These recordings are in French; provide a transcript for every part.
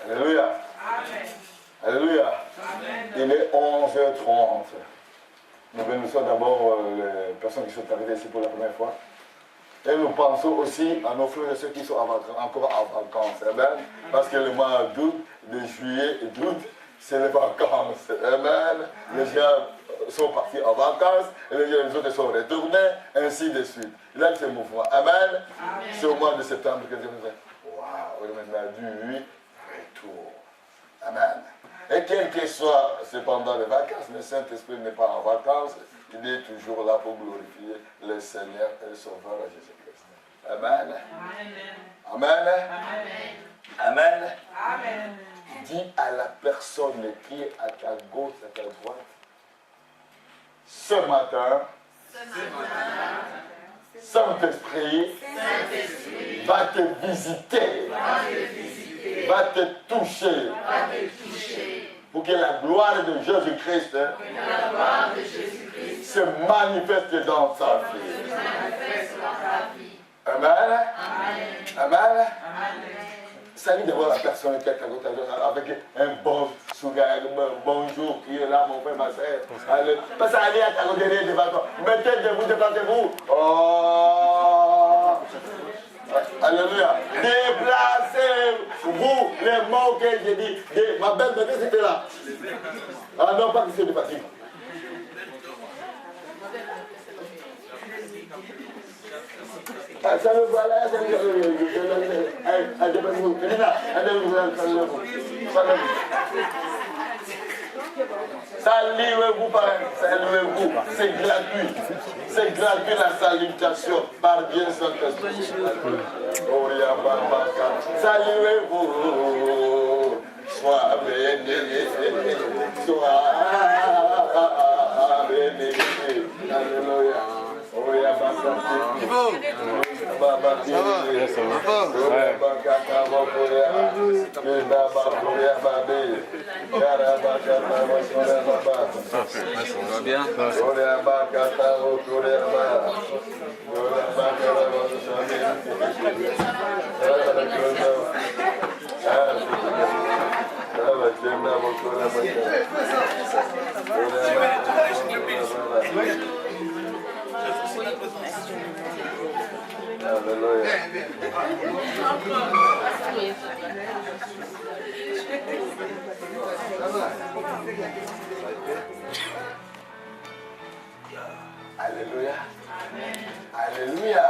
Alléluia. Amen. Alléluia. Amen. Il est 11h30. Nous bénissons d'abord les personnes qui sont arrivées ici pour la première fois. Et nous pensons aussi à nos frères et ceux qui sont encore en vacances. Amen. Parce que le mois d'août, de juillet et d'août, c'est les vacances. Amen. Les gens sont partis en vacances et les autres sont retournés, ainsi de suite. Il y a ce mouvement. Amen. C'est au mois de septembre que Dieu nous dit, waouh, on a du retour. Amen. Et quel que soit cependant les vacances, le Saint-Esprit n'est pas en vacances, il est toujours là pour glorifier le Seigneur et le Sauveur Jésus-Christ. Amen. Amen. Amen. Amen. Amen. Dis à la personne qui est à ta gauche, à ta droite, ce matin, Saint-Esprit va te visiter, va te toucher, pour que la gloire de Jésus-Christ se manifeste dans sa vie. Amen. Amen. Salut de voir la personne qui est à côté avec un bon sourire, un bonjour qui est là, mon frère, ma soeur. Allez, passez à aller à ta côté devant toi. Mettez debout, déplacez-vous. Oh. Alléluia. Déplacez-vous. Les mots que j'ai dit. Ma belle, mettez, c'était là. Ah non, pas que c'est de fatigue. Ça me voilà, saluez-vous, saluez-vous, c'est gratuit. C'est gratuit la salutation par Dieu Saint-Esprit. Saluez-vous, sois béni, sois béni. Alléluia. Alléluia. Alléluia.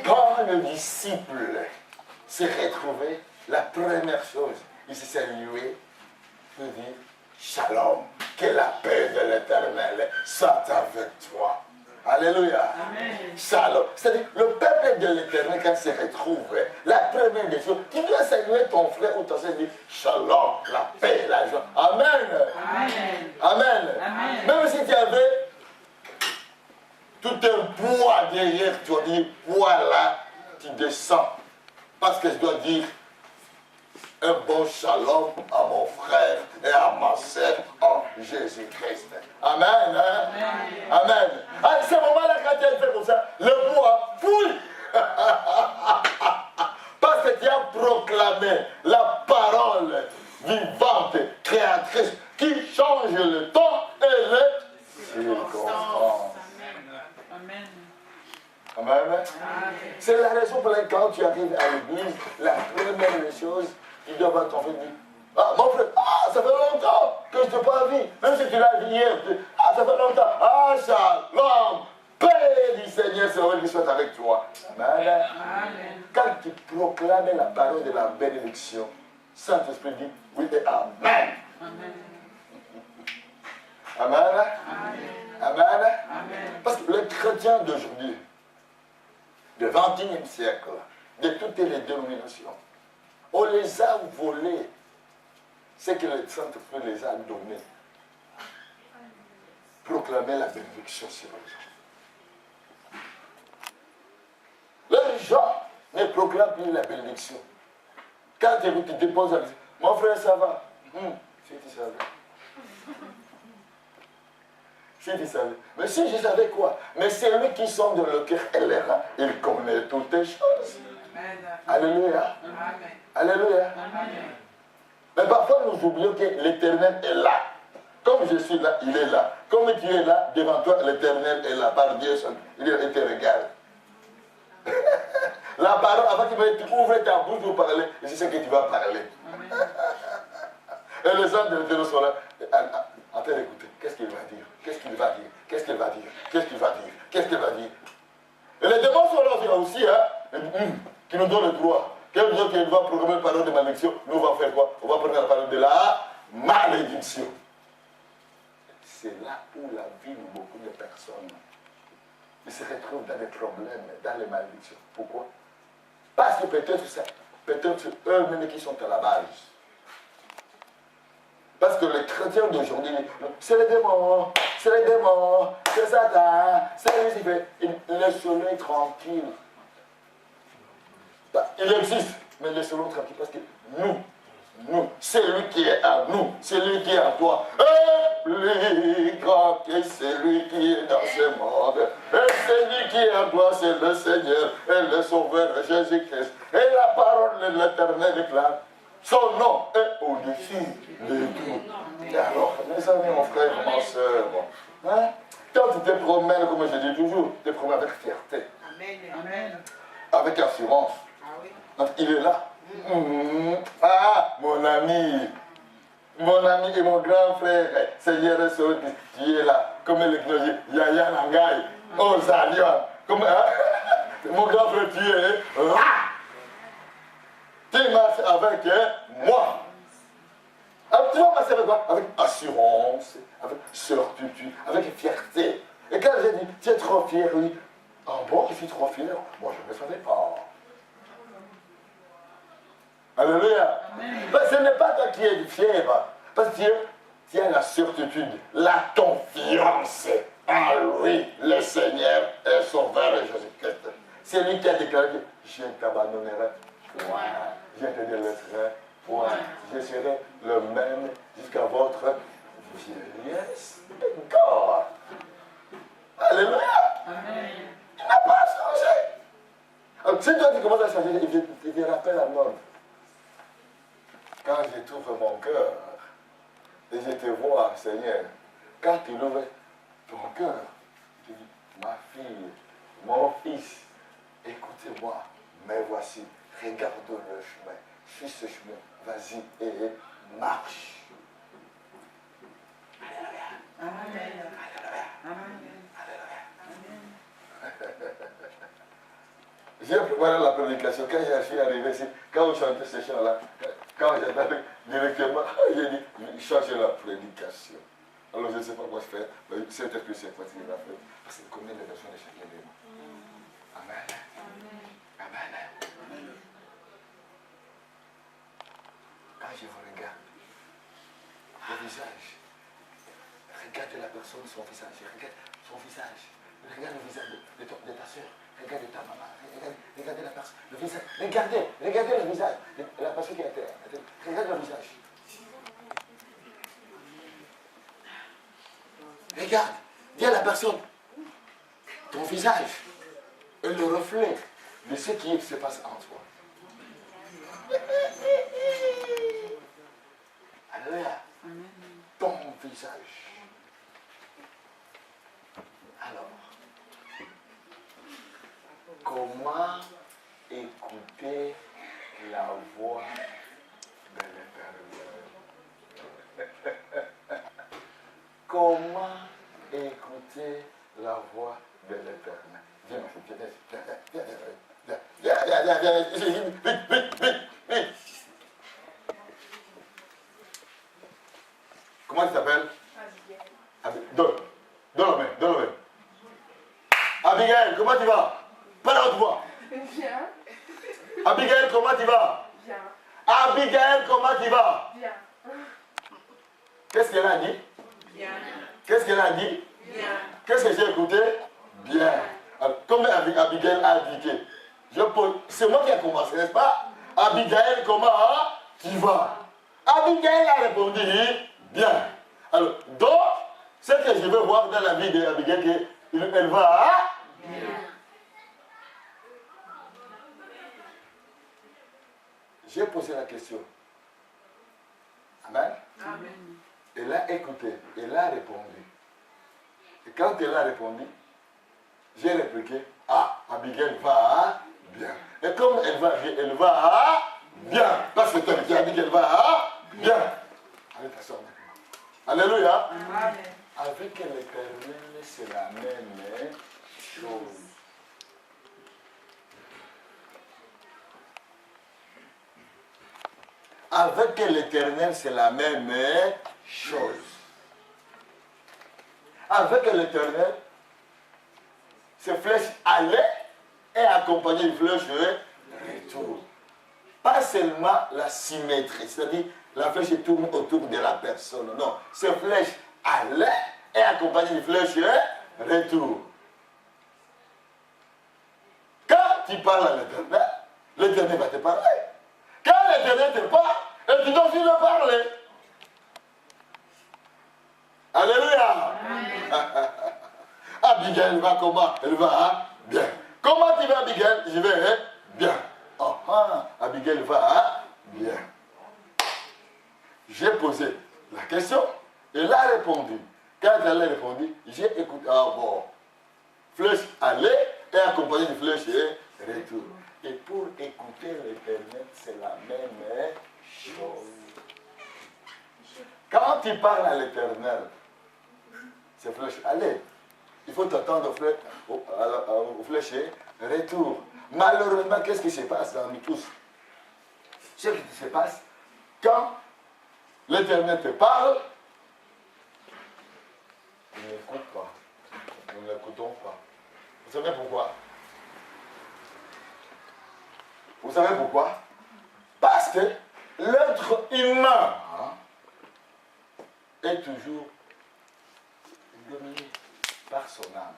Quand le disciple s'est retrouvé, la première chose, il s'est salué, il dit Shalom, que la paix de l'Éternel soit avec toi. Alléluia. Shalom. C'est-à-dire, le peuple de l'Éternel, quand il se retrouve, la première des choses, tu dois saluer ton frère ou ton frère, dire Shalom, la paix, la joie. Amen. Amen. Amen. Même si tu avais tout un poids derrière toi, dis voilà, tu descends. Parce que je dois dire un bon shalom à mon frère et à ma sœur en Jésus-Christ. Amen. Hein? Amen. À ce moment-là, quand tu as fait comme ça, le poids fouille. Parce que tu as proclamé la parole vivante, créatrice, qui change le temps et les circonstances. Amen. C'est la raison pour laquelle quand tu arrives à l'église, la première chose, tu dois voir ton frère dire ah, mon frère, ça fait longtemps que je ne t'ai pas vu. Même si tu l'as vu hier, ça fait longtemps. Ah, shalom, paix du Seigneur, c'est vrai qu'il soit avec toi. Amen. Quand tu proclames la parole de la bénédiction, Saint-Esprit dit oui et amen. Amen. Amen. Parce que les chrétiens d'aujourd'hui, du XXIe siècle, de toutes les dénominations, on les a volés ce que le Saint-Esprit les a donnés. Proclamer la bénédiction sur les gens. Les gens ne proclament plus la bénédiction. Quand tu te déposes, mon frère, ça va. Si tu savais. Si tu savais. Mais si je savais quoi? Mais c'est lui qui sont dans le cœur et les reins. Il connaît toutes les choses. Amen. Alléluia. Amen. Alléluia. Amen. Mais parfois, nous oublions que l'Éternel est là. Comme je suis là, il est là. Comme tu es là, devant toi, l'Éternel est là. Par Dieu, il te regarde. La parole, avant que tu ouvres ta bouche pour parler, je sais que tu vas parler. Et les anges de l'Éternel sont là, en train d'écouter. Qu'est-ce qu'il va dire? Qu'est-ce qu'il va dire? Qu'est-ce qu'il va dire? Qu'est-ce qu'il va dire? Qu'est-ce qu'il va dire? Et les démons sont là aussi, qui nous donnent le droit. Quel jour qu'il va programmer une parole de malédiction, nous on va faire quoi? On va prendre la parole de la malédiction. C'est là où la vie de beaucoup de personnes, ils se retrouvent dans des problèmes, dans les malédictions. Pourquoi? Parce que peut-être eux-mêmes qui sont à la base. Parce que les chrétiens d'aujourd'hui, c'est les démons, c'est Satan, c'est Lucifer. Laissez-le tranquille. Il existe, mais laissez-le tranquille parce que nous, c'est lui qui est à nous, c'est lui qui est à toi. Et plus grand que celui qui est dans ce monde. Et celui qui est à toi, c'est le Seigneur et le Sauveur Jésus-Christ. Et la parole de l'Éternel déclare, son nom est au-dessus de tout. Et alors, mes amis, mon frère, ma soeur, quand tu te promènes, comme je dis toujours, tu te promènes avec fierté. Amen. Avec assurance. Donc, il est là. Ah, mon ami et mon grand frère, Seigneur et Sauveur, tu es là. Comme l'éclosion, Yaya Nangai, oh Zalion. Comme, mon grand frère, tu es là. Tu marches avec moi. Alors, tu vas passer avec quoi? Avec assurance, avec certitude, avec fierté. Et quand j'ai dit, tu es trop fier, oui. Ah bon, je suis trop fier. Moi, je ne me savais pas. Alléluia. Ben, ce n'est pas toi qui es fier. Parce que tu as la certitude, la confiance en lui, le Seigneur et Sauveur Jésus-Christ. C'est lui qui a déclaré que je ne t'abandonnerai point. Je te délaisserai point. Je serai le même jusqu'à votre vieillesse. God. Alléluia. Amen. Il n'a pas changé. Alors, si toi tu commences à changer, il te rappelle à mort. Quand je t'ouvre mon cœur et je te vois, Seigneur, quand tu ouvres ton cœur, tu dis, ma fille, mon fils, écoutez-moi, me voici, regarde le chemin, suis ce chemin, vas-y et marche. Alléluia. Amen. Alléluia. Amen. Alléluia. J'ai préparé la prédication. Quand je suis arrivé ici, quand on chantait ce chant-là, quand j'étais directement, j'ai dit, changer la prédication. Alors je ne sais pas quoi faire, mais c'est peut-être que c'est quoi qu'il va faire. Parce qu'il connaît les besoins de chacun de nous. Amen. Amen. Quand je vous regarde, le visage, regarde la personne, son visage, regarde son visage, regarde le visage de ta soeur. Regardez ta maman, regardez la personne, le visage, regardez le visage, la personne qui est à terre, regarde le visage. Regarde, dis à la personne, ton visage est le reflet de ce qui se passe en toi. Alléluia. Ton visage. Alors, comment écouter la voix de l'Éternel? Comment écouter la voix de l'Éternel? Viens, ma fille, viens, vite. Comment tu t'appelles? Donne la main. Abigail, comment tu vas? Pas la haute voix. Bien. Abigail, comment tu vas? Bien. Abigail, comment tu vas? Bien. Qu'est-ce qu'elle a dit? Bien. Qu'est-ce qu'elle a dit? Bien. Qu'est-ce que j'ai écouté? Bien. Alors, comme Abigail a dit c'est moi qui ai commencé, n'est-ce pas? Abigail, comment tu vas? Abigail a répondu bien. Alors, donc, ce que je veux voir dans la vie d'Abigail, elle va bien. J'ai posé la question. Amen. Amen. Elle a écouté, elle a répondu. Et quand elle a répondu, j'ai répliqué, ah, Abigail va bien. Et comme elle va bien, elle va bien. Parce que c'est qui a dit qu'elle va bien. Allez, t'asseoir maintenant. Alléluia. Amen. Avec l'Éternel, c'est la même chose. Avec l'Éternel, c'est la même chose. Avec l'Éternel, ces flèches allaient et accompagnaient une flèche retour. Pas seulement la symétrie, c'est-à-dire la flèche tourne autour de la personne. Non, ces flèches allaient et accompagnaient une flèche retour. Quand tu parles à l'Éternel, l'Éternel va te parler. Quand l'Éternel te parle, et tu dois aussi le parler. Alléluia. Abigail va comment? Elle va bien. Comment tu vas, Abigail? Je vais bien. Oh, Abigail va bien. J'ai posé la question, elle a répondu. Quand elle a répondu, j'ai écouté. Ah bon. Flèche aller et accompagner de flèche et retour. Et pour écouter l'Éternel, c'est la même chose. Quand tu parles à l'Éternel, c'est flèche aller. Il faut t'attendre au flèche et retour. Malheureusement, qu'est-ce qui se passe dans nous tous? Ce qui se passe, quand l'Éternel te parle, il n'écoute pas. Nous ne l'écoutons pas. Vous savez pourquoi? Vous savez pourquoi? Parce que l'être humain est toujours dominé par son âme,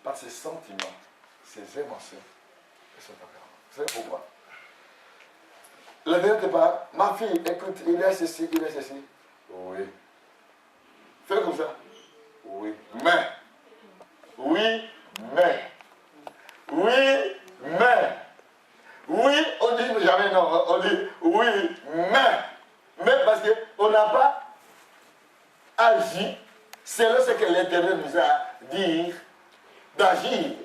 par ses sentiments, ses émotions et son tempérament. Vous savez pourquoi? La vérité pas, ma fille, écoute, il est ceci, il est ceci. Oui. Fais comme ça. Oui, mais. Oui, mais. Oui, mais. Oui, on dit jamais non, on dit oui, mais. Mais parce qu'on n'a pas agi selon ce que l'Éternel nous a dit d'agir.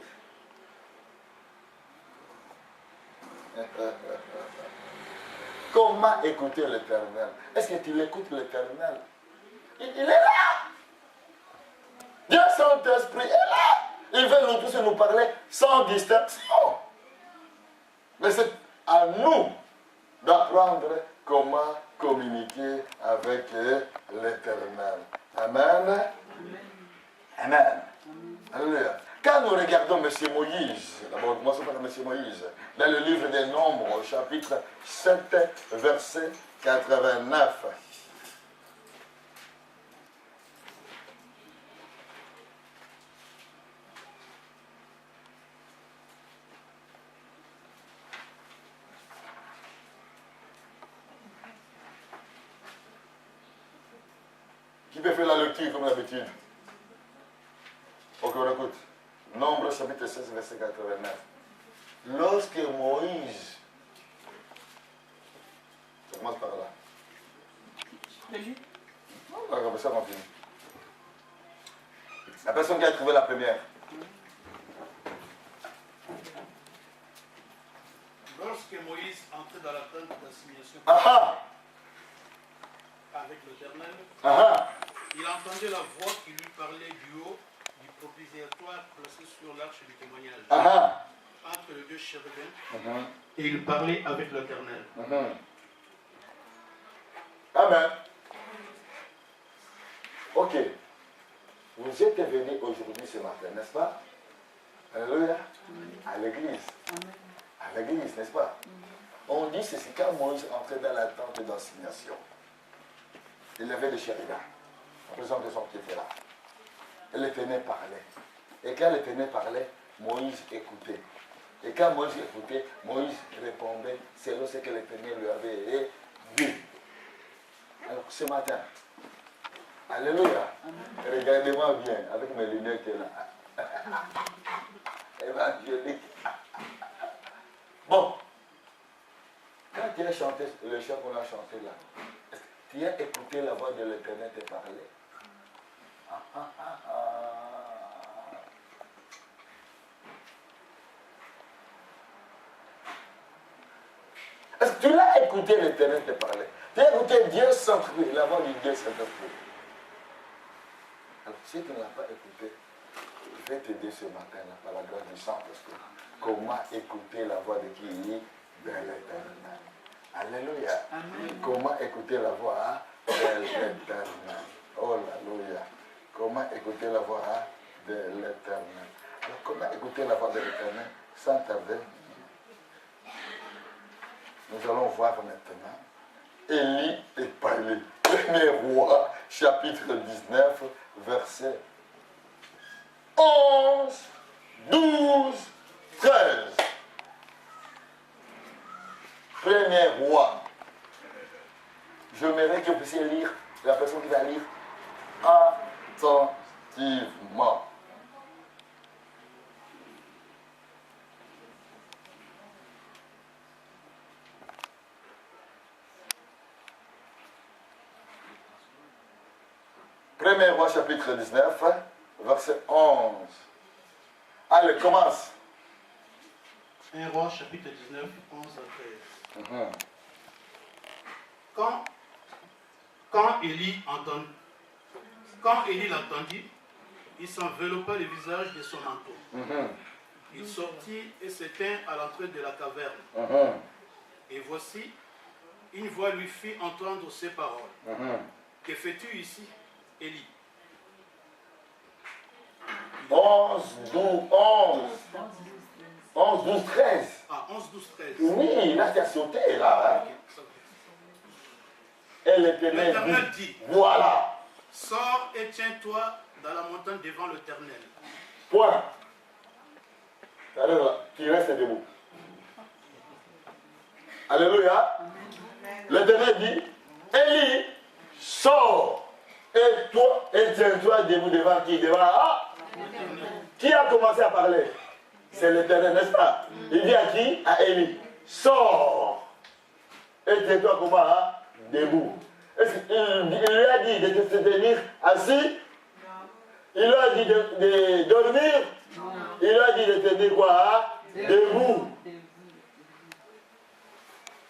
Comment écouter l'Éternel? Est-ce que tu l'écoutes l'Éternel? Il est là. Dieu Saint-Esprit est là. Il veut nous tous nous parler sans distinction. Mais c'est à nous d'apprendre comment communiquer avec l'Éternel. Amen. Amen. Alléluia. Quand nous regardons M. Moïse, d'abord commençons par M. Moïse, dans le livre des Nombres, chapitre 7, verset 89. Qui peut faire la lecture comme d'habitude? Ok, on écoute. Nombre chapitre 16, verset 89. Lorsque Moïse, ça commence par là. Comme ça continue. La personne qui a trouvé la première. Lorsque Moïse entrait dans la tente d'assignation avec l'Éternel, il entendait la voix qui lui parlait du haut du propitiatoire placé sur l'arche du témoignage, entre les deux chérubins, et il parlait avec l'Éternel. Amen. Ok. Vous êtes venus aujourd'hui ce matin, n'est-ce pas? Alléluia. À l'église. À l'église, n'est-ce pas? On dit ceci, quand Moïse entrait dans la tente d'assignation, il avait des chérubins, en présence de son qui était là. Et l'Éternel parlait. Et quand l'Éternel parlait, Moïse écoutait. Et quand Moïse écoutait, Moïse répondait selon ce que l'Éternel lui avait dit. Alors ce matin, alléluia, regardez-moi bien avec mes lunettes là. Évangélique. Bon, quand Quand tu as chanté le chant qu'on a chanté là, est-ce que tu as écouté la voix de l'Éternel te parler? Est-ce que tu l'as écouté l'Éternel te parler? Tu as écouté Dieu Saint-Esprit, la voix du Dieu Saint-Esprit. Alors, si tu ne l'as pas écouté, je vais t'aider ce matin-là par la grâce du Saint-Esprit. Comment écouter la voix de qui? De l'Éternel. Alléluia. Amen. Comment écouter la voix de l'Éternel. Oh, alléluia. Comment écouter la voix de l'Éternel. Alors, comment écouter la voix de l'Éternel sans tarder? Nous allons voir maintenant Élie et Palée. 1er roi, chapitre 19, verset 11, 12, 13. 1er roi. J'aimerais que vous puissiez lire, la personne qui va lire attentivement. Premier roi chapitre 19, verset 11. Allez, commence. 1 roi chapitre 19, 11 à 13. Quand Élie l'entendit, il s'enveloppa le visage de son manteau. Il sortit et s'éteint à l'entrée de la caverne. Et voici, une voix lui fit entendre ces paroles. Que fais-tu ici, Élie? 11, 12, 13. Ah, 11, 12, 13. Oui, là, tu as sauté, là. Hein? Et l'Éternel dit, voilà. Sors et tiens-toi dans la montagne devant l'Éternel. Point. Alléluia. Tu restes debout. Alléluia. L'Éternel dit, Élie, sors. Et toi, et tiens-toi debout devant qui? Devant qui a commencé à parler? C'est l'Éternel, n'est-ce pas? Il dit à qui? À Élie. Sors. Et tiens-toi comment? Debout. Il lui a dit de se tenir assis? Il lui a dit de dormir? Il lui a dit de tenir quoi? Debout.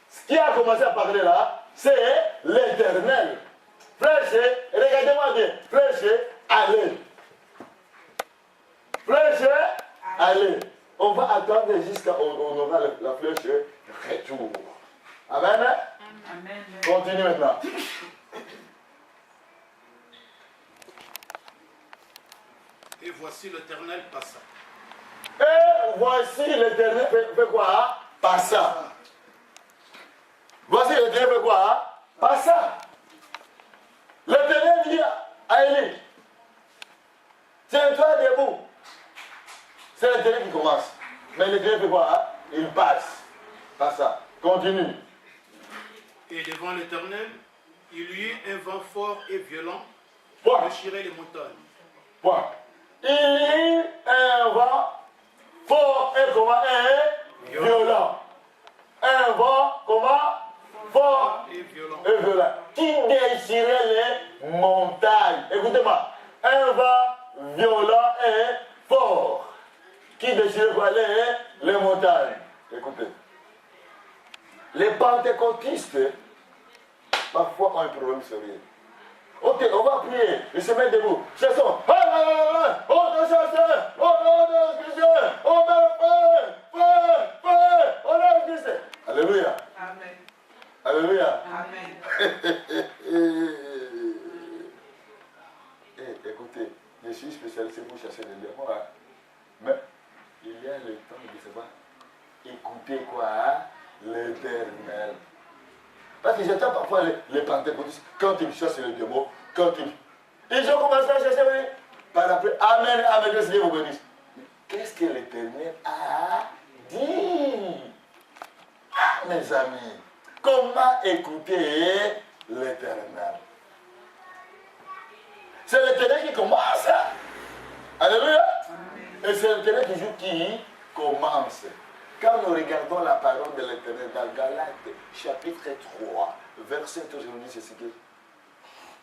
Ce qui a commencé à parler là, c'est l'Éternel. Flèche, regardez-moi bien. Flèche, allez. Flèche, allez. On va attendre jusqu'à on aura la flèche retour. Amen. Amen. Continue maintenant. Et voici l'Éternel passa. Et voici l'Éternel fait quoi? Passa. Voici l'Éternel fait quoi? Passa. L'Éternel dit à Élie, tiens-toi debout. C'est l'Éternel qui commence. Mais l'Éternel fait quoi? Il passe. Passa. Continue. Et devant l'Éternel, il y eut un vent fort et violent qui déchirait les montagnes. Point. Il y eut un vent fort et comment? Violent. Un vent comment? Fort et violent. Qui déchirait les montagnes. Écoutez-moi. Un vent violent et fort. Qui déchirait quoi? Les montagnes. Écoutez. Les pentecôtistes, parfois, ont un problème sérieux. Ok, on va prier. Ils se mettent debout. Chassons. Oh, de chasseur. Oh, de Christ. Oh, oh, de Christ. Alléluia. Amen. Alléluia. Amen. Écoutez, je suis spécialisé pour chasser les démons. Hein? Mais il y a le temps de savoir écouter quoi? Hein? L'Éternel. Parce que j'entends parfois les pentecôtistes, quand ils chassent les démons, ils ont commencé à chasser, oui. Par après, Amen, Amen, que le Seigneur vous bénisse. Qu'est-ce que l'Éternel a dit? Ah, mes amis, comment écouter l'Éternel? C'est l'Éternel qui commence. Alléluia. Et c'est l'Éternel toujours qui commence. Quand nous regardons la parole de l'Éternel dans Galates, chapitre 3, verset 12, nous dit ceci que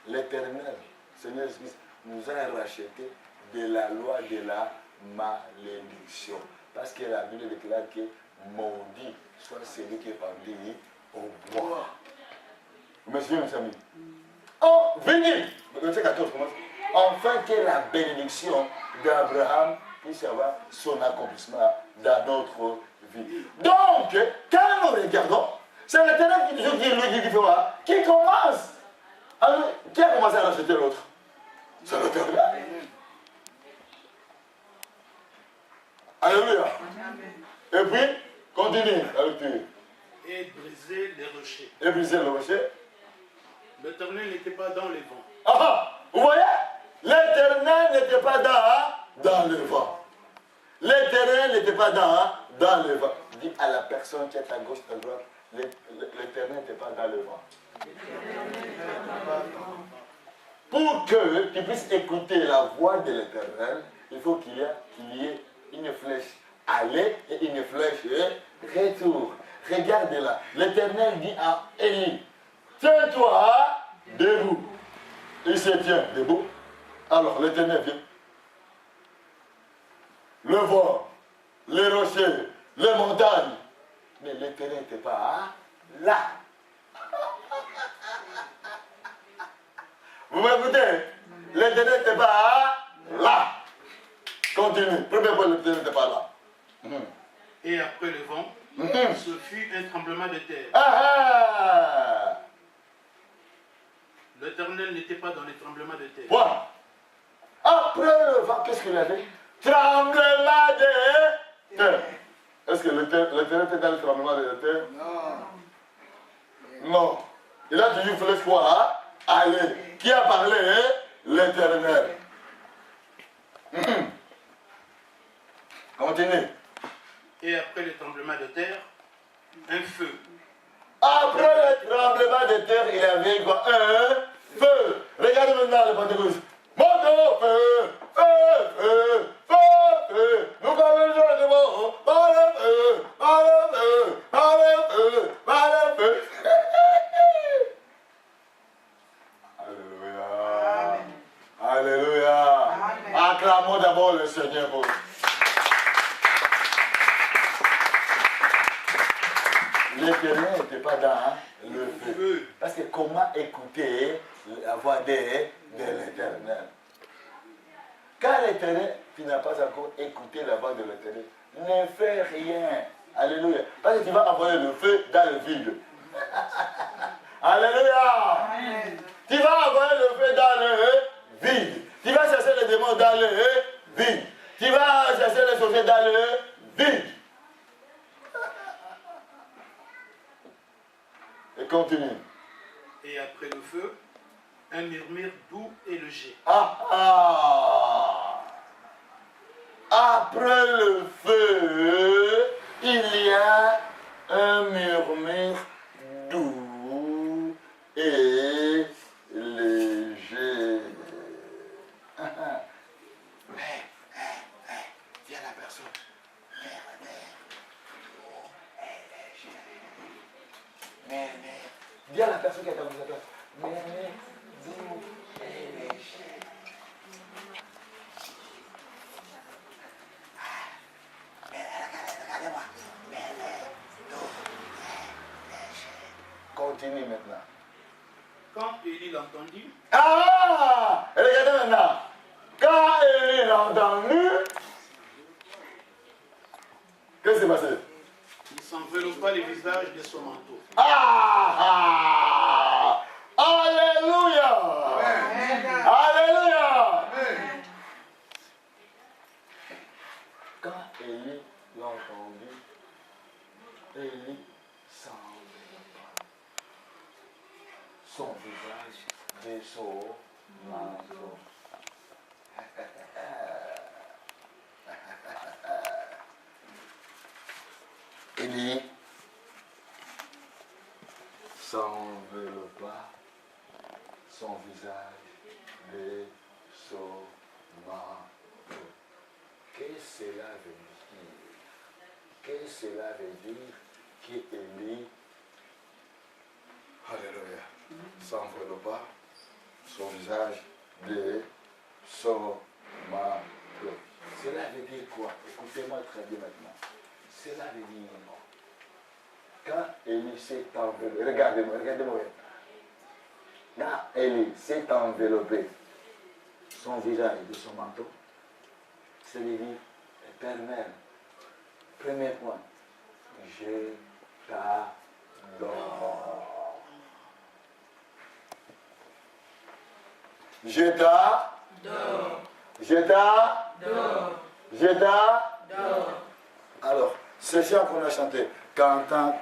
l'Éternel, Seigneur Jésus, nous a rachetés de la loi de la malédiction. Parce que la Bible déclare que maudit soit celui qui est pendu au bois. Vous me suivez, mes amis? Oh, venez! Verset 14 commence. Enfin que la bénédiction d'Abraham puisse avoir son accomplissement dans notre vie. Donc, quand nous regardons, c'est l'Éternel qui toujours qui commence. Alors, qui a commencé à racheter l'autre? C'est l'Éternel. Alléluia. Et puis, continue la lecture. Et briser les rochers. Et briser le rocher. L'Éternel n'était pas dans les vents. Ah, vous voyez? L'Éternel n'était pas dans le vent. L'Éternel n'était pas dans le vent. Dis à la personne qui est à gauche, à droite, l'Éternel n'était pas dans le vent. Pour que tu puisses écouter la voix de l'Éternel, il faut qu'il y ait une flèche aller et une flèche retour. Regarde là. L'Éternel dit à Élie, tiens-toi debout. Il se tient debout. Alors l'Éternel vient. Le vent, les rochers, les montagnes. Mais l'Éternel n'était pas là. Vous m'écoutez? L'Éternel n'était pas là. Continue. Première fois, l'Éternel n'était pas là. Et après le vent, ce fut un tremblement de terre. Ah, L'Éternel n'était pas dans les tremblements de terre. voilà. Après le vent, qu'est-ce qu'il avait? Tremblement de terre. Est-ce que l'Éternel était dans le tremblement de terre? Non. Non. Il a toujours fait quoi? Aller. Qui a parlé? L'Éternel. Continue. Et après le tremblement de terre, un feu. Après le tremblement de terre, il y avait quoi? Un feu. Regardez maintenant le Pentecôte. Monte feu, feu, feu, feu, feu. Nous commençons le mot. Par le feu, par le feu, par le feu, par le feu. Alléluia. Alléluia. Acclamons d'abord le Seigneur pour nous. L'Éternel n'était pas dans le feu. Parce que comment écouter la voix de l'Éternel? Quand l'Éternel, tu n'as pas encore écouté la voix de l'Éternel, ne fais rien. Alléluia. Parce que tu vas envoyer le feu dans le vide. Alléluia. Amen. Tu vas envoyer le feu dans le vide. Tu vas chercher les démons dans le vide. Tu vas chercher les sorciers dans le vide. Et continue. Et après le feu, un murmure doux et léger. Après le feu, il y a un murmure doux et léger. Viens la personne. Dis à la personne qui est à vous attendre. Mais, doux et léger. Regardez-moi. Doux et léger. Continue maintenant. Quand Élie l'entendit, Ah! Regardez maintenant. Quand Élie l'a entendu, qu'est-ce qui s'est passé? il s'enveloppa les visages de son manteau. Alléluia! Amen. Alléluia! Amen. Quand Élie l'a entendu, Élie s'enveloppa son visage de son manteau. Élie s'enveloppa son visage de son manteau. Qu'est-ce que cela veut dire? que cela veut dire qu'Élie, alléluia, s'enveloppa son visage de son manteau. Cela veut dire quoi? Écoutez-moi très bien maintenant. Cela veut dire quand Élie s'est enveloppé, regardez-moi. Quand Élie s'est enveloppé son visage de son manteau, ça veut dire éternel. Premier point, je t'adore. Je t'adore. Je t'adore. Je t'adore. Alors, ce chant qu'on a chanté, quand la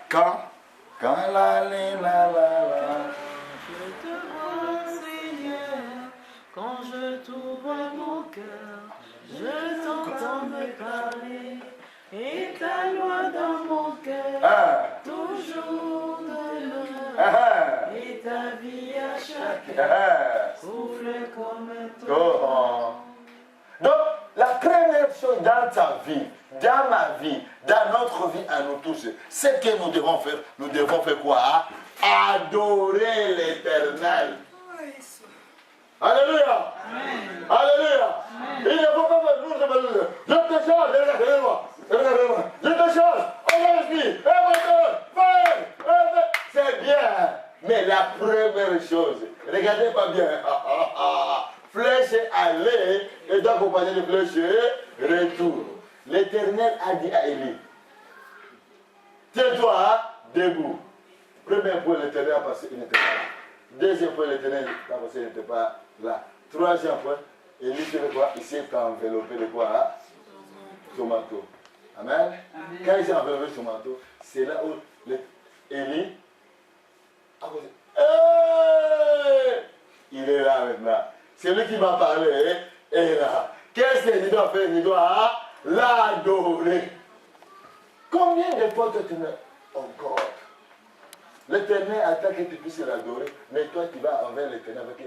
Je te vois, Seigneur, quand je t'ouvre mon cœur, je t'entends me parler, et ta loi dans mon cœur, toujours demeure, et ta vie à chaque heure, souffle comme un torrent. Donc, la première chose dans ta vie, dans ma vie, dans notre vie à nous tous, c'est que nous devons faire. Nous devons faire quoi? Adorer l'Éternel. Alléluia. Amen. Alléluia. Amen. Il ne faut pas faire nous. Je te change, regardez-moi. Je te change. Oh l'esprit, c'est bien. Mais la première chose, regardez pas bien. Flèche aller et doit accompagner de flèche retour. L'Éternel a dit à Élie, tiens-toi debout. Premier point, l'Éternel a passé, il n'était pas là. Deuxième point, l'Éternel a passé, il n'était pas là. Troisième point, Élie fait quoi? Il s'est enveloppé de quoi? Son manteau. Amen. Amen. Quand il s'est enveloppé son manteau, c'est là où Élie a posé. Il est là maintenant. C'est lui qui m'a parlé est là. Qu'est-ce qu'il doit faire? Il doit l'adorer. Combien de fois tu te mets encore? L'Éternel attend que tu puisses l'adorer, mais toi tu vas envers l'Éternel avec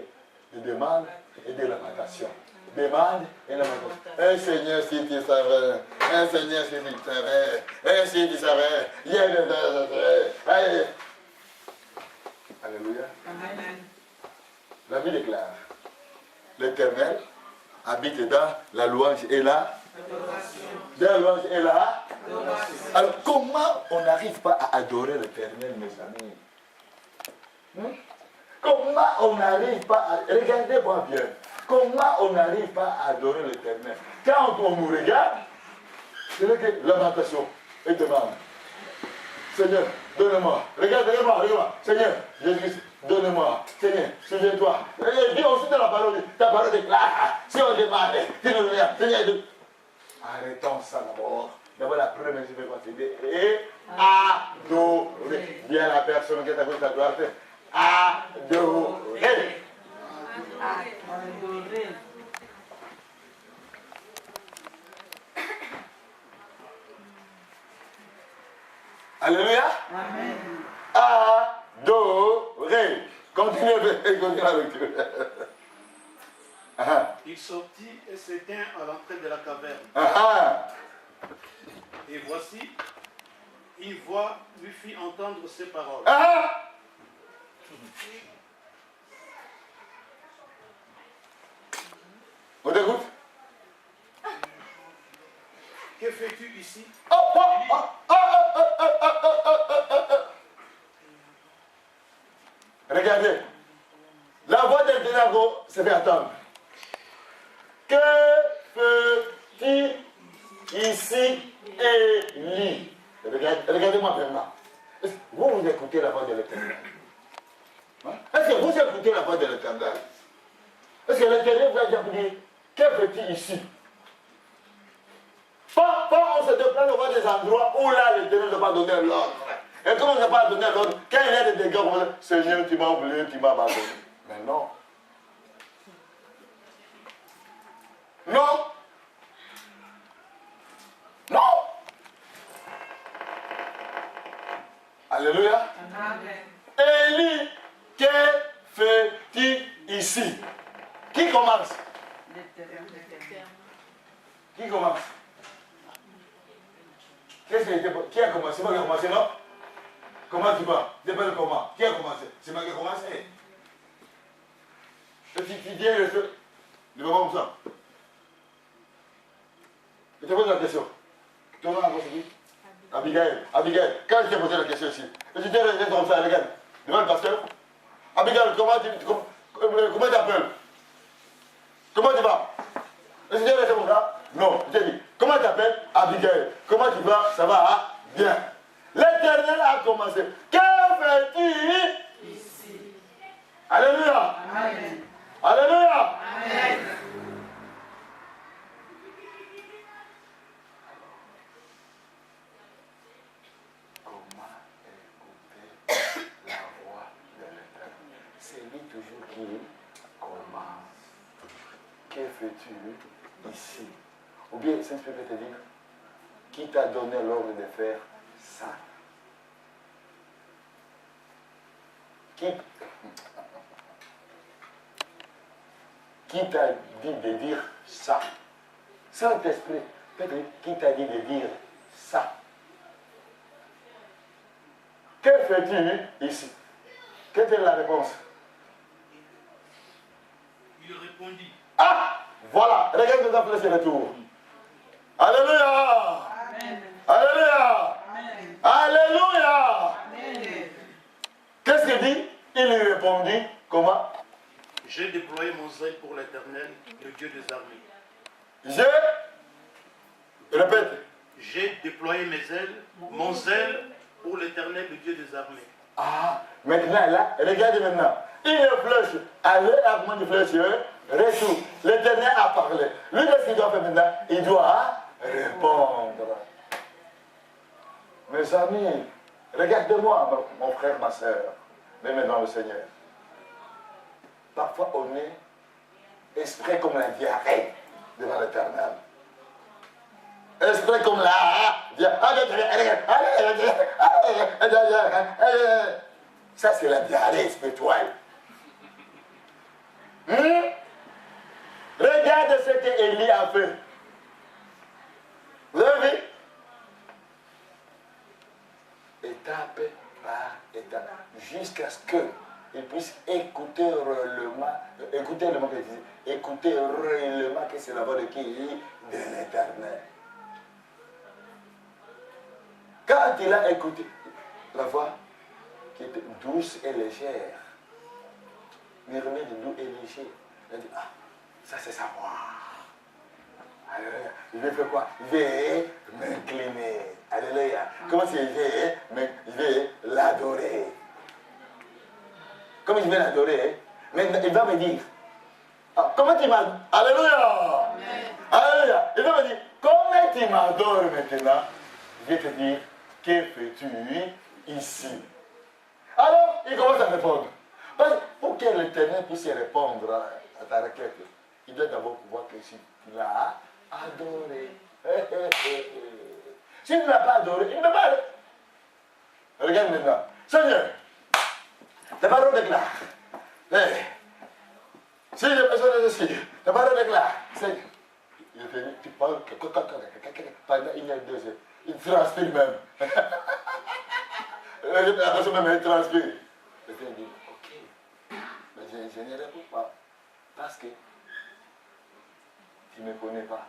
des demandes et des lamentations. Demande et lamentation. Un Seigneur, si tu savais. Un Seigneur, si tu savais. Un si tu savais. Alléluia. Amen. La Bible déclare. L'Éternel habite dans la louange et la dans la louange et la. Alors comment on n'arrive pas à adorer l'Éternel, mes amis? Comment on n'arrive pas à. Regardez-moi bien. Comment on n'arrive pas à adorer l'Éternel? Quand on nous regarde, c'est là que lamentation et demande. Seigneur, donne-moi. Regarde-moi. Seigneur, Jésus-Christ, donne-moi. Seigneur, souviens-toi. Et dis aussi dans la parole, ta parole déclare. Si on demande, si nous regarde, Seigneur, arrêtons ça d'abord. D'abord, la première chose que je vais faire, et adorer. Bien la personne qui est à côté de ta gloire, adorer. Adorer. Alléluia. Amen. Adorer. Continuez avec Dieu. Il sortit et s'éteint à l'entrée de la caverne. Et voici, une voix lui fit entendre ces paroles. On t'écoute? Que fais-tu ici? Regardez. La voix del Dénago se fait attendre. Que fais-tu ici, Élie? Regardez-moi vraiment. Vous écoutez la voix de l'Éternel? Est-ce que vous écoutez la voix de l'Éternel? Est-ce que l'Éternel vous a déjà dit, que fais-tu ici? Pas on se déplace au voir des endroits où là l'Éternel ne va pas donner l'ordre. Et comme on ne pas donner l'ordre, quand il y a des dégâts, on va dire, Seigneur, tu m'as oublié, tu m'as abandonné. Mais non. Non. Non. Alléluia. Amen. Élie, que fais-tu ici? Qui commence? Qui commence? Qui a commencé? C'est moi qui a commencé, non? Comment tu vas? C'est pas le comment. Qui a commencé? C'est moi qui a commencé. Le petit viens, le moment comme ça. Je te pose la question. Tu vois encore ce Abigail, quand je t'ai posé la question ici, je t'ai resté comme ça, regarde, devant le pasteur. Abigail, comment tu t'appelles? Comment tu vas? Je t'ai resté comme ça? Non, je t'ai dit, comment tu t'appelles? Abigail. Comment tu vas? Ça va, hein? Bien. L'Éternel a commencé. Que fais-tu ici? Alléluia. Amen. Alléluia. Amen. Comment écouter la voix de l'Éternel? C'est lui toujours qui commence. Que fais-tu ici? Ou bien, Saint-Esprit peut te dire, qui t'a donné l'ordre de faire ça? Qui t'a dit de dire ça? Saint-Esprit, peut-être qui t'a dit de dire ça? Que fais-tu ici? Quelle est la réponse? Il répondit. Ah! Voilà, regarde nous a fait ce retour. Alléluia! Amen. Alléluia! Amen. Alléluia! Amen. Qu'est-ce qu'il dit? Il lui répondit, comment? J'ai déployé mon zèle pour l'Éternel, le Dieu des armées. Répète. J'ai déployé mon zèle pour l'Éternel, le Dieu des armées. Ah, maintenant là, regardez maintenant. Il flèche, allez, argument du flècheur, retour. L'Éternel a parlé. Lui, qu'est-ce qu'il doit faire maintenant? Il doit répondre. Mes amis, regardez-moi, mon frère, ma soeur, même dans le Seigneur. Parfois, on est esprit comme la diarrhée devant l'Éternel. Esprit comme la diarrhée. Ça, c'est la diarrhée spirituelle. Regarde ce que Élie a fait. Vous avez vu? Étape par étape, jusqu'à ce qu'il puisse écouter réellement que c'est la voix de qui? De l'Éternel. Quand il a écouté la voix qui était douce et légère, murmure de doux et léger, il a dit, ah, ça c'est sa voix. Alléluia. Je vais faire quoi? Je vais m'incliner. Alléluia. Comment c'est? Je vais l'adorer. Comment je vais l'adorer? Maintenant, il va me dire, ah, comment tu m'adores? Alléluia. Alléluia. Il va me dire, comment tu m'adores maintenant? Je vais te dire, que fais-tu ici? Alors, il commence à répondre. Parce que pour que l'Éternel puisse répondre à ta requête, il doit d'abord pouvoir que si tu l'as adoré. S'il ne l'a pas adoré, il ne peut pas. Regarde maintenant. Seigneur, ta parole déclare. Si les personnes ici, ta parole déclare. Seigneur, il te dit, tu parles pendant 1 heure, 2 heures. Il transpire même. La personne même, elle transpire. Le Seigneur dit, ok, mais je ne réponds pas. Parce que tu ne me connais pas.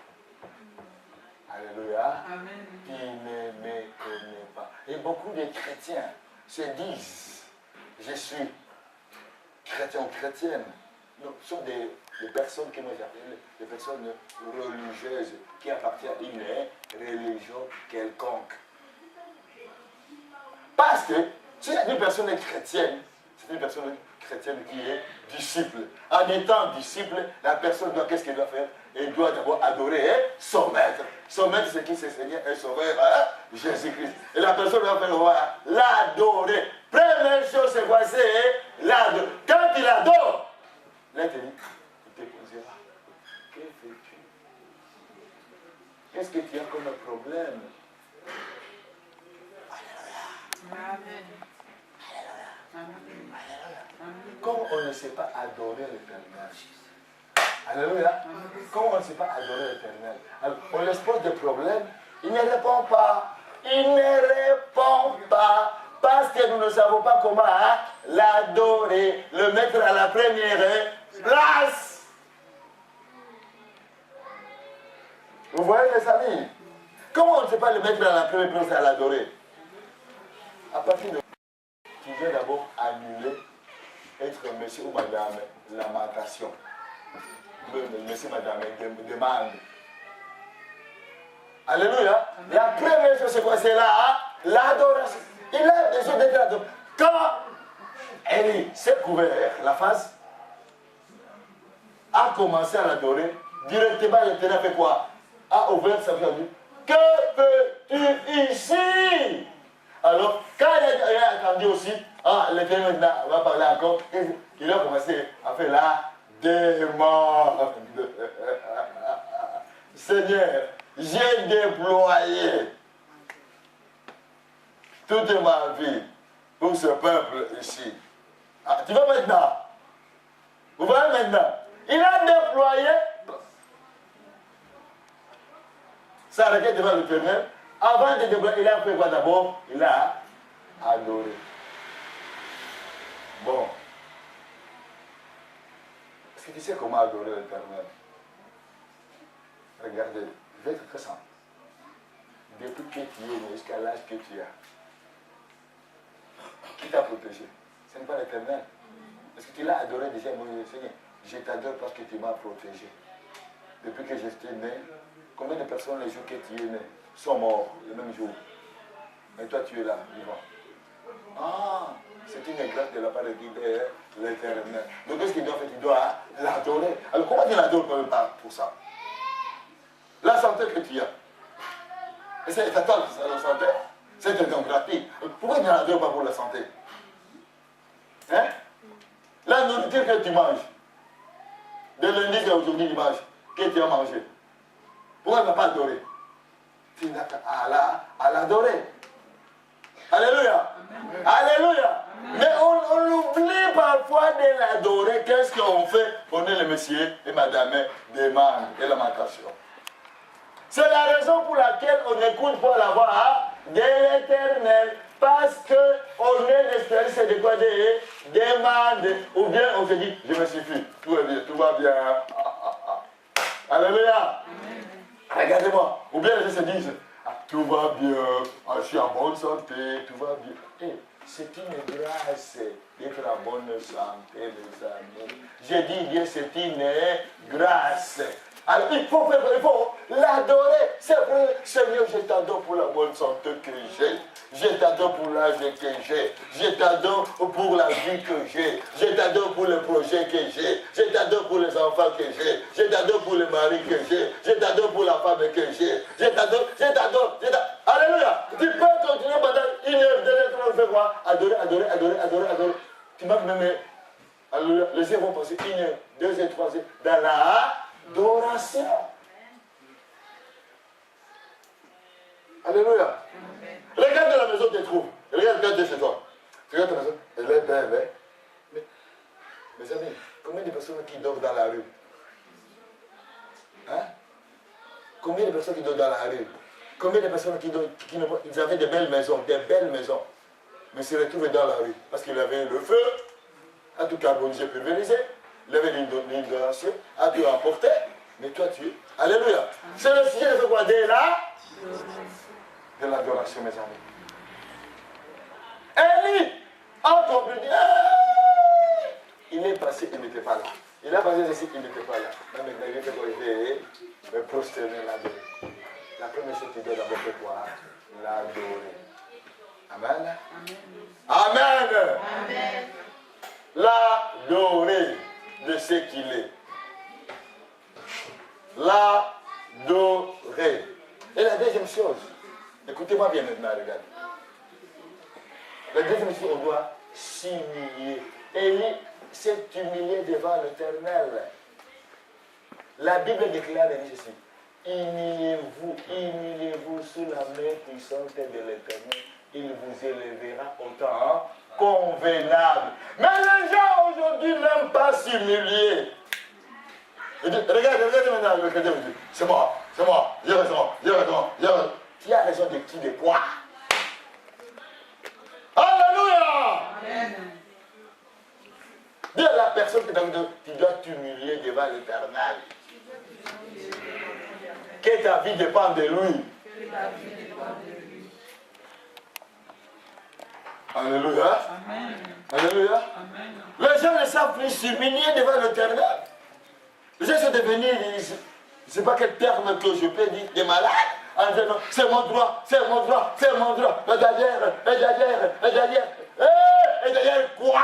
Alléluia. Amen. Tu ne me connais pas. Et beaucoup de chrétiens se disent, je suis chrétien ou chrétienne. Non, ce sont des personnes que moi j'appelle des personnes religieuses qui appartiennent à une religion quelconque. Parce que si une personne est chrétienne, c'est une personne chrétienne qui est disciple. En étant disciple, la personne doit, qu'est-ce qu'elle doit faire? Elle doit d'abord adorer son maître. Son maître, c'est qui? C'est Seigneur et Sauveur, Jésus-Christ. Et la personne doit faire quoi? L'adorer. Première chose, c'est quoi? C'est l'adorer. Quand il adore, là, il te dit, il te posera. Que fais-tu? Qu'est-ce que tu as comme problème? Amen. Comme on ne sait pas adorer l'Éternel. Alléluia. Comme on ne sait pas adorer l'Éternel, on laisse pose des problèmes, il ne répond pas. il ne répond pas parce que nous ne savons pas comment l'adorer, le mettre à la première place. Vous voyez les amis? Comment on ne sait pas le mettre à la première place à l'adorer? À partir de... Tu dois d'abord annuler, être monsieur ou madame, lamentation. Monsieur, madame, demande. Alléluia. La première chose, c'est quoi? C'est là, l'adoration. Il a besoin d'être adoré. Quand Élie s'est couvert la face, a commencé à l'adorer, directement l'Éternel a fait quoi? A ouvert sa vie. Que fais-tu ici? Alors, quand il a attendu aussi, l'Éternel va parler encore, il a commencé à faire la demande. Seigneur, j'ai déployé toute ma vie pour ce peuple ici. Tu vas maintenant? Vous voyez maintenant? Il a déployé sa requête devant l'Éternel. Avant de déployer, il a fait quoi d'abord? Il a adoré. Bon. Est-ce que tu sais comment adorer l'Éternel? Regardez, je vais être très simple. Depuis que tu es né jusqu'à l'âge que tu as, qui t'a protégé? Ce n'est pas l'Éternel. Est-ce que tu l'as adoré déjà, mon Seigneur? Je t'adore parce que tu m'as protégé. Depuis que j'étais né, combien de personnes les jours que tu es né sont morts le même jour? Mais toi tu es là, vivant. Ah, c'est une grâce de la part de l'Éternel. Donc qu'est-ce qu'il doit faire? Tu dois l'adorer. Alors comment tu l'adores quand même pas pour ça? La santé que tu as. Et c'est ta la santé. C'est un don gratuit. Pourquoi tu ne l'adores pas pour la santé? Hein? La nourriture que tu manges. De lundi à aujourd'hui dimanche, que tu as mangé. Pourquoi tu n'as pas adoré? Tu n'as qu'à l'adorer. Alléluia. Amen. Alléluia. Amen. Mais on oublie parfois de l'adorer. Qu'est-ce qu'on fait? On est le monsieur et madame demande et lamentation. C'est la raison pour laquelle on n'écoute pas la voix de l'Éternel. Parce qu'on est l'espérance de quoi? Des demandes. Ou bien on se dit, je me suffis. Tout va bien. Alléluia. Amen. Regardez-moi. Ou bien les gens se disent, tout va bien, je suis en bonne santé, tout va bien. C'est une grâce d'être en bonne santé, les amis. J'ai dit, Dieu, c'est une grâce. Alors il faut l'adorer. C'est vrai, Seigneur, je t'adore pour la bonne santé que j'ai. Je t'adore pour l'âge que j'ai. Je t'adore pour la vie que j'ai. Je t'adore pour le projet que j'ai. Je t'adore pour les enfants que j'ai. Je t'adore pour le mari que j'ai. Je t'adore pour la femme que j'ai. Je t'adore. Alléluia. Tu peux continuer pendant 1 heure, 2 heures, 3 heures, faire quoi? Adorer. Tu m'as même... Alléluia. Les heures vont passer 1 heure, 2 heures, 3 heures dans l'adoration. Alléluia. Regarde la maison que tu trouves. Regarde quand tu es chez toi. Tu regardes ta maison. Elle est belle, hein? Mes amis, combien de personnes qui dorment dans la rue? Hein? Combien de personnes qui dorment dans la rue? Combien de personnes ils avaient des belles maisons, mais se retrouvent dans la rue parce qu'il avait le feu, a tout carbonisé, pulvérisé, il avait l'inondation, a tout emporté, mais toi tu es. Alléluia. C'est le sujet de quoi? De l'adoration, mes amis. Élie a compris. Il est passé, il n'était pas là. Il a passé ici, il n'était pas là. Mais maintenant, il était me prosterner, l'adorer. La première chose qu'il doit d'abord faire quoi? L'adorer. Amen. Amen. Amen. L'adorer de ce qu'il est. L'adorer. Et la deuxième chose, écoutez-moi bien maintenant, regardez. La deuxième chose, on doit s'humilier. Élie s'est humilié devant l'Éternel. La Bible déclare et dit ceci. Humiliez-vous sous la main puissante de l'Éternel. Il vous élèvera au temps convenable. Mais les gens aujourd'hui n'aiment pas s'humilier. Regardez maintenant le chrétien. C'est moi, j'ai raison. tu as raison de qui, de quoi? Alléluia! Amen. Dis à la personne que tu dois t'humilier devant l'Éternel. Que ta vie dépend de lui. Alléluia. Amen. Alléluia. Amen. Les gens ne savent plus s'humilier devant l'Éternel. Les gens sont devenus, je ne sais pas quel terme que je peux dire, des malades. En disant non, c'est mon droit, c'est mon droit, c'est mon droit. Et derrière quoi?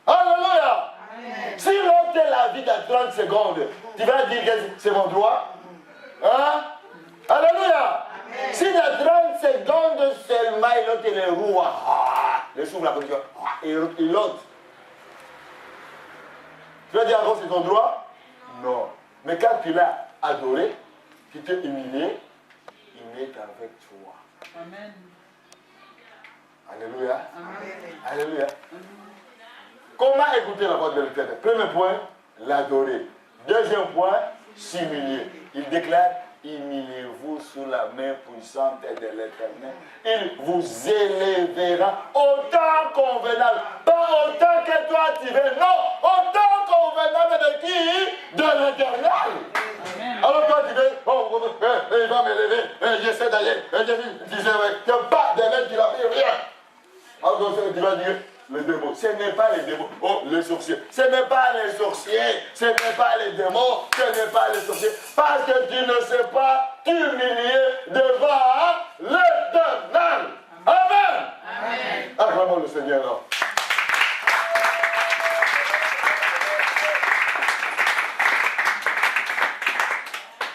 Alléluia. Amen. Si l'on te la vie dans 30 secondes, tu vas dire que c'est mon droit. Hein? Alléluia. Amen. Si dans 30 secondes seulement, il ôte les roues, les souffle la conduite, il ôte. Tu vas dire encore c'est ton droit? Non. Mais quand tu l'as adoré, tu t'es humilié, il est avec toi. Amen. Alléluia. Amen. Alléluia. Comment écouter la voix de l'Éternel? Premier point, l'adorer. Deuxième point, s'humilier. Il déclare, humiliez-vous sous la main puissante de l'Éternel. Il vous élèvera autant convenable. Pas autant que toi tu veux, non, autant convenable de qui? De l'Éternel. Alors toi tu veux, il va m'élever, j'essaie d'aller, tu disais, tu n'as pas de même qui n'a fait rien. Alors tu vas dire, les démons, ce n'est pas les démons, oh les sorciers, ce n'est pas les sorciers, ce n'est pas les démons, ce n'est pas les sorciers, parce que tu ne sais pas t'humilier devant l'Éternel. Amen. Amen. Acclamons le Seigneur là.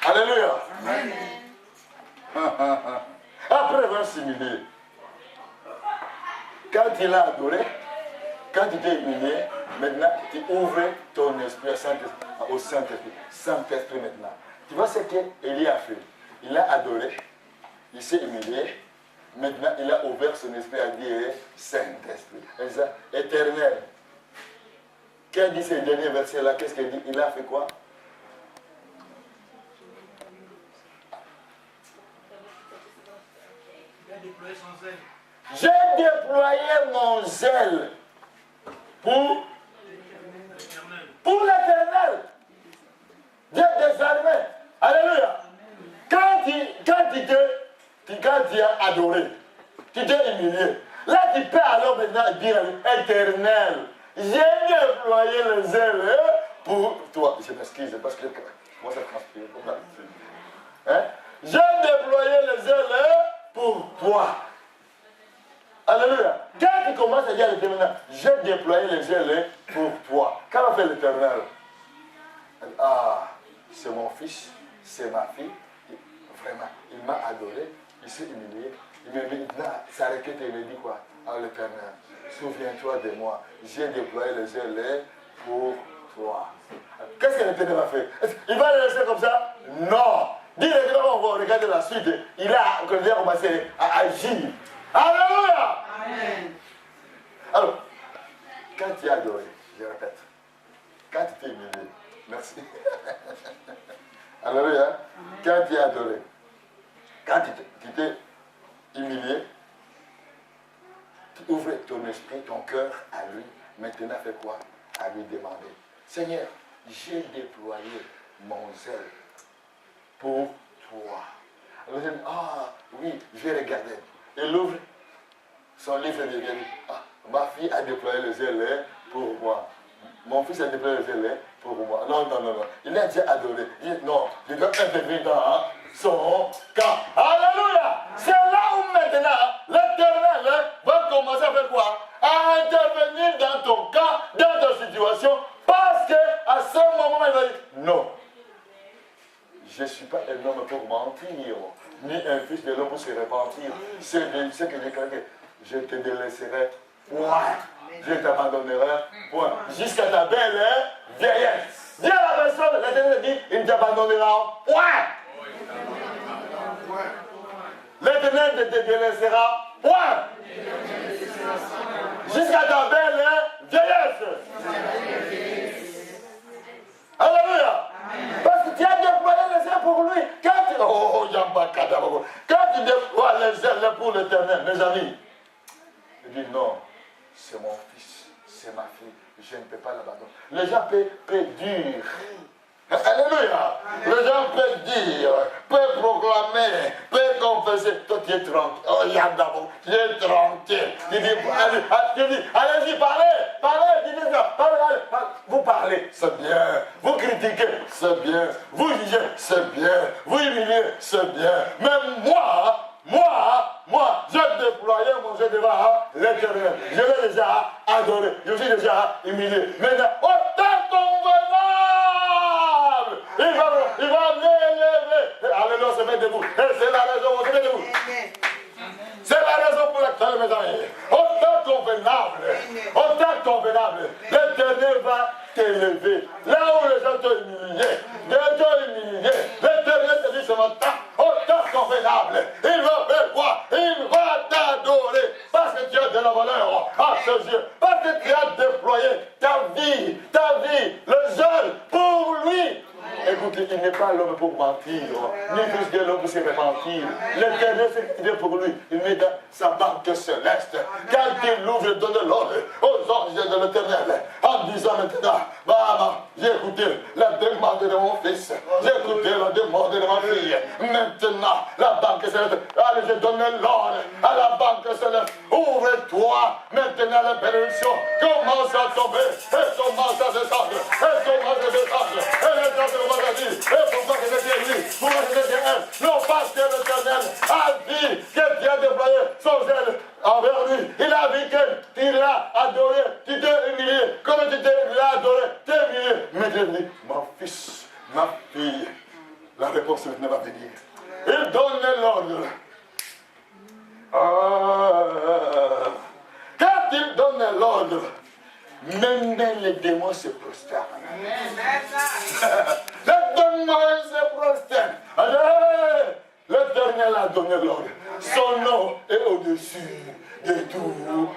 Alléluia. Amen. Après avoir s'humilier, quand il a adoré, quand tu t'es humilié, maintenant tu ouvres ton esprit au Saint-Esprit. Saint-Esprit maintenant. Tu vois ce qu'Élie a fait? Il a adoré, il s'est humilié, maintenant il a ouvert son esprit à dire Saint-Esprit. Éternel. Quand il dit ces derniers versets-là, qu'est-ce qu'il dit? Il a fait quoi? Il a déployé son zèle. J'ai déployé mon zèle pour l'Éternel. Dieu des armées. Alléluia. Quand tu as adoré, tu t'es humilié. Là, tu peux alors maintenant dire Éternel, j'ai déployé le zèle pour toi. Je m'excuse parce que moi ça transpire. Hein? J'ai déployé le zèle pour toi. Alléluia. Quand tu commences à dire à l'Éternel, j'ai déployé les ailes pour toi. Qu'est-ce qu'a fait l'Éternel? Ah, c'est mon fils, c'est ma fille. Vraiment, il m'a adoré, il s'est humilié. Il m'a dit, ça requête et il me dit quoi? Ah, l'Éternel, souviens-toi de moi, j'ai déployé les ailes pour toi. Qu'est-ce que l'Éternel a fait? Il va le laisser comme ça? Non. Dis l'Éternel, on va regarder la suite. Il a commencé à agir. Alléluia. Amen. Alors, quand tu es adoré, je répète, quand tu t'es humilié, merci. Alléluia. Quand tu es adoré, quand tu t'es humilié, tu ouvres ton esprit, ton cœur à lui. Maintenant, fais quoi? À lui demander. Seigneur, j'ai déployé mon zèle pour toi. Alors, je dis, ah oui, je vais regarder. Il ouvre son livre de vie. Ah, ma fille a déployé le zèle pour moi. Mon fils a déployé le zèle pour moi. Non. Il a déjà adoré. Il dit, non, je dois intervenir dans son cas. Alléluia! C'est là où maintenant l'Éternel va commencer à faire quoi? À intervenir dans ton cas, dans ta situation, parce qu'à ce moment, il va dire, non. Je ne suis pas un homme pour mentir, ni un fils de l'homme pour se repentir. C'est ce que j'ai craqué. Je te délaisserai, point. Je t'abandonnerai, point. Jusqu'à ta belle vieillesse. Dis à la personne, l'Éternel dit, il ne t'abandonnera, point. L'Éternel ne te délaissera, point. Jusqu'à ta belle vieillesse. Alléluia. Parce que tu as déployé les ailes pour lui. l'Éternel, mes amis. Il dit non, c'est mon fils, c'est ma fille, je ne peux pas l'abandonner. Les gens peuvent dire. Alléluia. Les gens peuvent dire, peuvent proclamer, peuvent confesser. Toi, tu es tranquille. Oh, Yandabo, tu es tranquille. Tu dis, allez-y, parlez. Vous parlez, c'est bien. Vous critiquez, c'est bien. Vous jugez, c'est bien. Vous humiliez, c'est bien. Mais moi, j'ai déployé mon jeu devant l'Éternel. Je l'ai déjà adoré. Je suis déjà humilié. Maintenant, autant convenable. Il va m'élever. Alléluia, se met debout. Et c'est la raison, se met debout. C'est la raison pour laquelle, mes amis, autant convenable, l'Éternel va t'élever. Là où les gens t'ont humilié, l'Éternel te dit ce matin, autant convenable. Il va faire quoi? Il va t'adorer. Parce que tu as de la valeur à ses yeux. Parce que tu as déployé ta vie, le jeûne pour lui. Écoutez, il n'est pas l'homme pour mentir, ni plus que l'homme pour se mentir. L'Éternel, c'est qu'il est pour lui. Il met dans sa banque céleste. Quand il ouvre, il donne l'ordre aux anges de l'Éternel. En disant maintenant, maman, j'ai écouté la demande de mon fils. J'ai écouté la demande de ma fille. Maintenant, la banque céleste. Allez, je donne l'ordre à la banque céleste. Ouvre-toi. Maintenant, la bénédiction commence à tomber. Et commence à descendre. Et les gens de et pourquoi que c'était lui, pourquoi que c'était elle, non parce que l'Éternel a dit que Dieu a déployé son zèle envers lui. Il a vu que tu l'as adoré, tu t'es humilié, comme tu l'as adoré, t'es humilié. Mais Dieu dit, mon fils, ma fille, la réponse ne va venir. Il donne l'ordre. Quand il donne l'ordre, même les démons se prosternent. Les démons se prosternent. L'Éternel a donné l'ordre. Son nom est au-dessus de tout nom.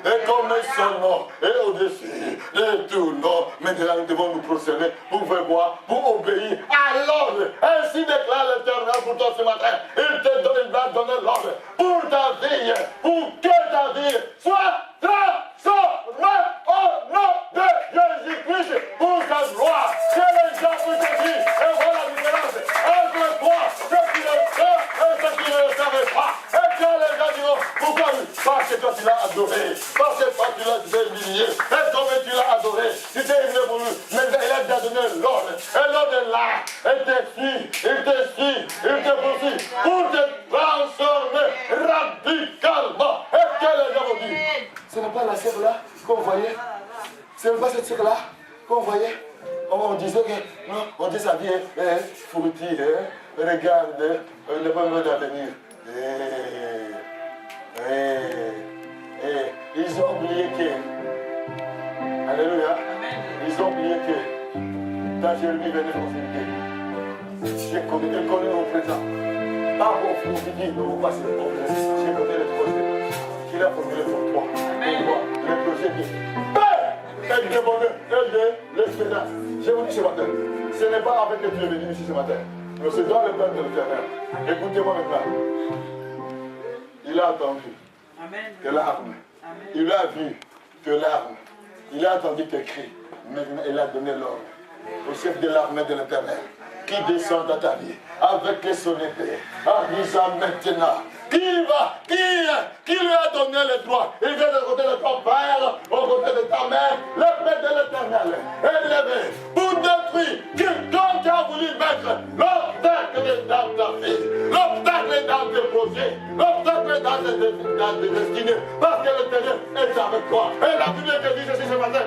Et comme son nom est au-dessus de tout nom, maintenant nous devons nous prosterner pour faire quoi? Pour obéir à l'ordre. Ainsi déclare l'Éternel pour toi ce matin. Il va donner l'ordre pour ta vie, pour que ta vie soit transformée au nom de Jésus-Christ pour ta gloire. Que les gens puissent te dire et voir la différence entre toi, ce qui le fait et ce qui ne le savait pas. Et que les gens diront, pourquoi lui? Parce que toi tu l'as adoré, parce que toi tu l'as humilié. Et comme tu l'as adoré, tu t'es humilié pour lui. Mais il a déjà donné l'ordre. Et l'ordre est là. Il te suit, il te poursuit pour te transformer radicalement. Et que les gens vont dire, ce n'est pas la sève là qu'on voyait. Ce n'est pas cette sève là qu'on voyait. On disait que, non, on dit sa vie est fructue. Regarde, le moment d'avenir. Ils ont oublié que, alléluia, ils ont oublié que dans Jérémie 29, j'ai connu au présent. Pas pour vous dire, non, pas c'est pour vous. J'ai connu le projet qu'il a formulé pour toi. Pour toi, le projet qui est de bonheur et de l'espérance. Je vous dis ce matin, ce n'est pas avec que tu es venu ici ce matin, mais c'est dans le plan de l'Éternel. Écoutez-moi maintenant. Il a entendu tes larmes. Il a vu tes larmes. Il a entendu tes cris. Maintenant, il a donné l'ordre au chef de l'armée de l'Éternel qui descend dans ta vie avec son épée en disant maintenant qui lui a donné le droit. Il vient de côté de ton père, au côté de ta mère, l'épée de l'Éternel est levée pour détruire quiconque a voulu mettre l'obstacle dans ta vie, l'obstacle dans tes projets, l'obstacle dans tes destinées, parce que l'Éternel est avec toi. Et la Bible te dit ceci ce matin,